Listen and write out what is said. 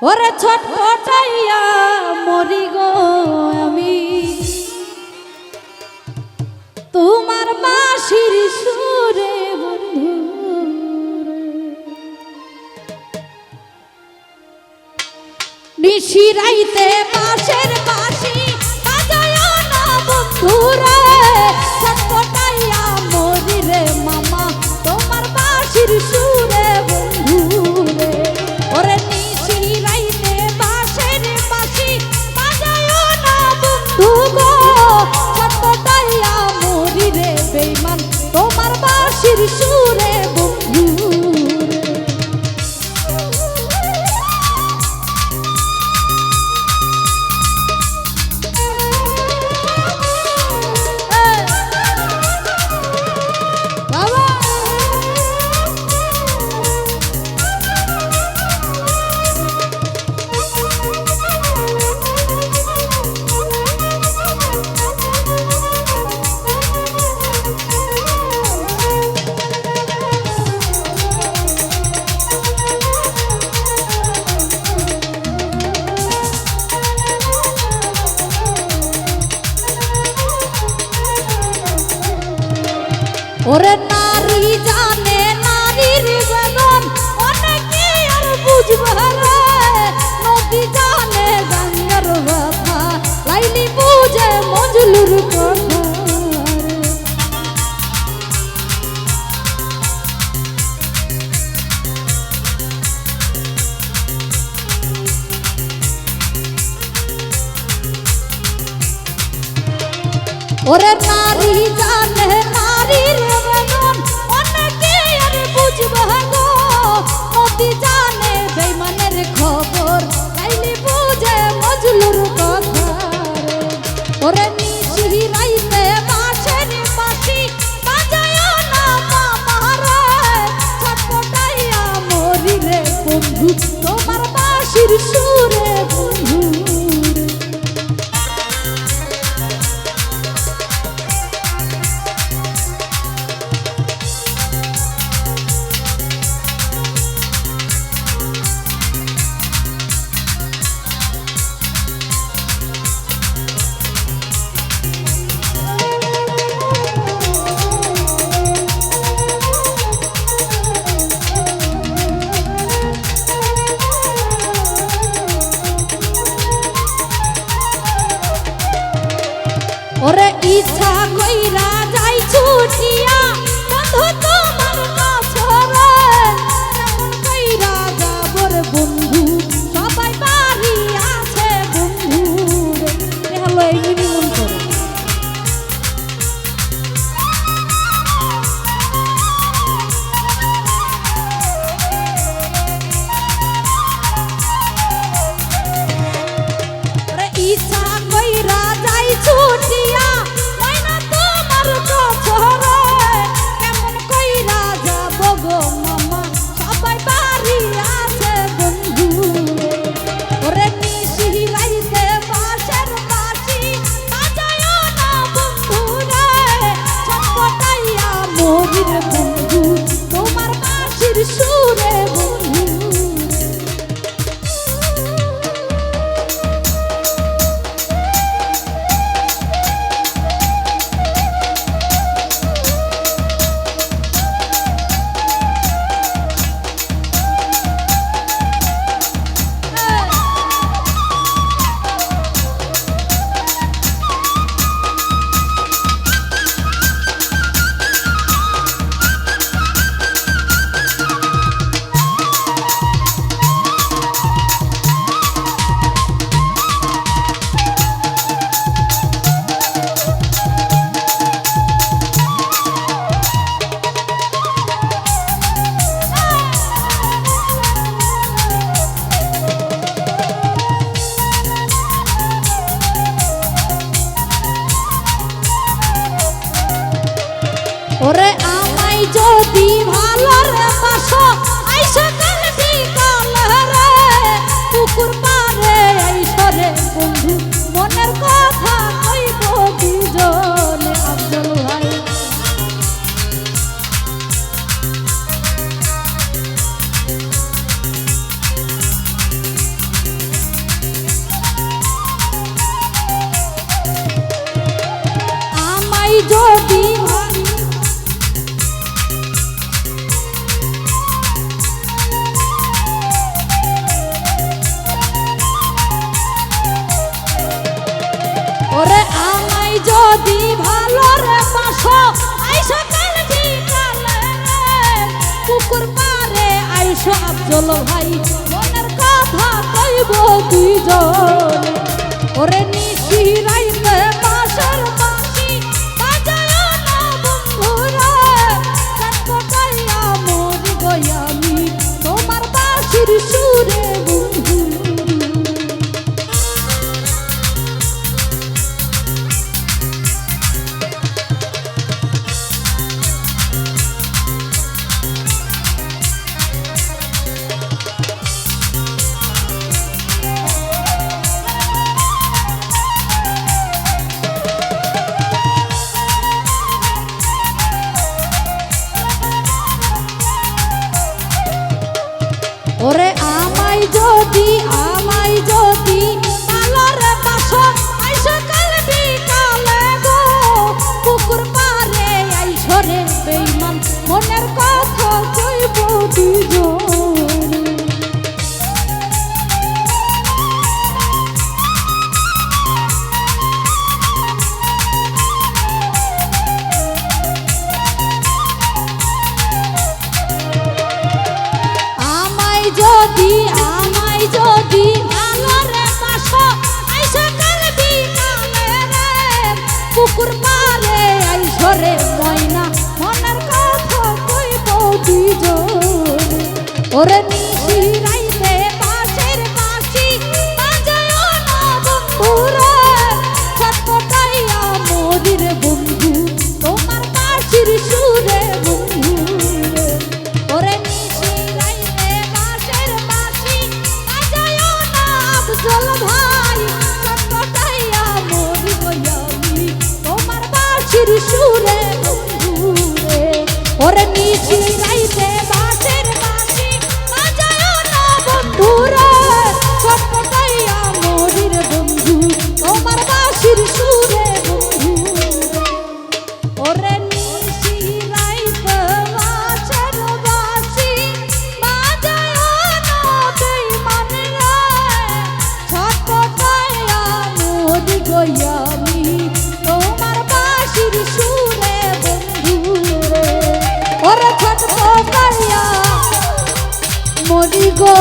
ওরে ছটফটাইয়া মরি গো আমি তোমার বাঁশির সুরে বন্ধু নিশি রাইতে বাঁশের বাঁশি বাজায় না বন্ধু রে ছটফটাইয়া মরি রে মামা তোমার বাঁশির সুরে বন্ধু রে ওরে নিশি রাইতে বাঁশের বাঁশি বাজায় না বন্ধু গো ছটফটাইয়া মরি রে বেঈমান তোমার বাঁশির সুরে বন্ধু ওরে নারী জানে নারীর বেদন অনেকে আর বুঝবে রে নদী জানে গঙ্গার ব্যথা লাইলি বুঝে মজলুর কথা ওরে নারী জানে নারীর বেদন অনেকে আর বুঝবে গো নদী জানে বেঈমানের খবর লাইলি বুঝে মজলুর কথা ওরে নিশি রাইতে বাঁশের বাঁশি বাজায় না মামা রে ছটফটাইয়া মরি রে বন্ধু তোমার বাঁশির সুরে বন্ধু ওরে ইচ্ছা কইরা যাই ছুটিয়া বন্ধু তোমার কাছরে কেমন কইরা যাবর বন্ধু সবাই বাড়ি আছে বন্ধু রে হলো এইগুলি মন করে ওরে ইচ্ছা কইরা যাই ছুটিয়া ময়না তোমার কাছরে কেমন কইরা যাব গো মামা সবাই বাড়ি আছে বন্ধু ওরে নিশি রাইতে বাঁশের বাঁশি বাজায় না বন্ধু রে ছটফটাইয়া মরি রে বন্ধু তোমার বাঁশির সুরে বন্ধু ওরে আমায় যদি ভালো রে বাসো আইসো কাল বিকাল রে পুকুর পারে আইসো রে বন্ধু মনের কথা কইব দুজনে আব্দুল ভাই যদি ওরে আমায় যদি ভালো রে বাসো আইসো কাল বিকালে পুকুর পারে আইসো আফজল ভাই মনের কথা কইব দুইজন ওরে নিশি রাইতে বাসর বাঁশি বাজায় না বন্ধুরা কাটকাইয়া মরি গই আমি তোমার বাঁশির সুরে বন্ধু ওরে আমায় যদি পালরে বাসো আইসো কাল বিকালে গো পুকুর পারে আইসো রে বেঈমান মনের কথা কইব দুজন আমায় যদি ভালোরে বাসো আইসো কাল বিকালে রে পুকুর পারে আইসো রে ময়না মনের কথা কইব দুইজন ওরে নিশি রাইতে বাঁশের বাঁশি বাজায় না বন্ধুরা ছটপটাইয়া মরি রে বন্ধু তোমার বাঁশির সুরে বন্ধু ওরে আফজল ভাই ছটপটাইয়া মরি গই আমি তোমার বাঁশির সুরে বন্ধুরে ওরে নিশি রাইতে বাঁশের বাঁশি বাজায় না বন্ধুরে ছটপটাইয়া মরি রে বন্ধু তোমার বাঁশির সুরে বন্ধু ওরে নিশি রাইতে বাঁশের বাঁশি বাজায় না বেঈমান ছটপটাইয়া মরি গই আমি তোমার বাঁশির সুরে বন্ধুরে ওরে ছটপটাইয়া মরি গো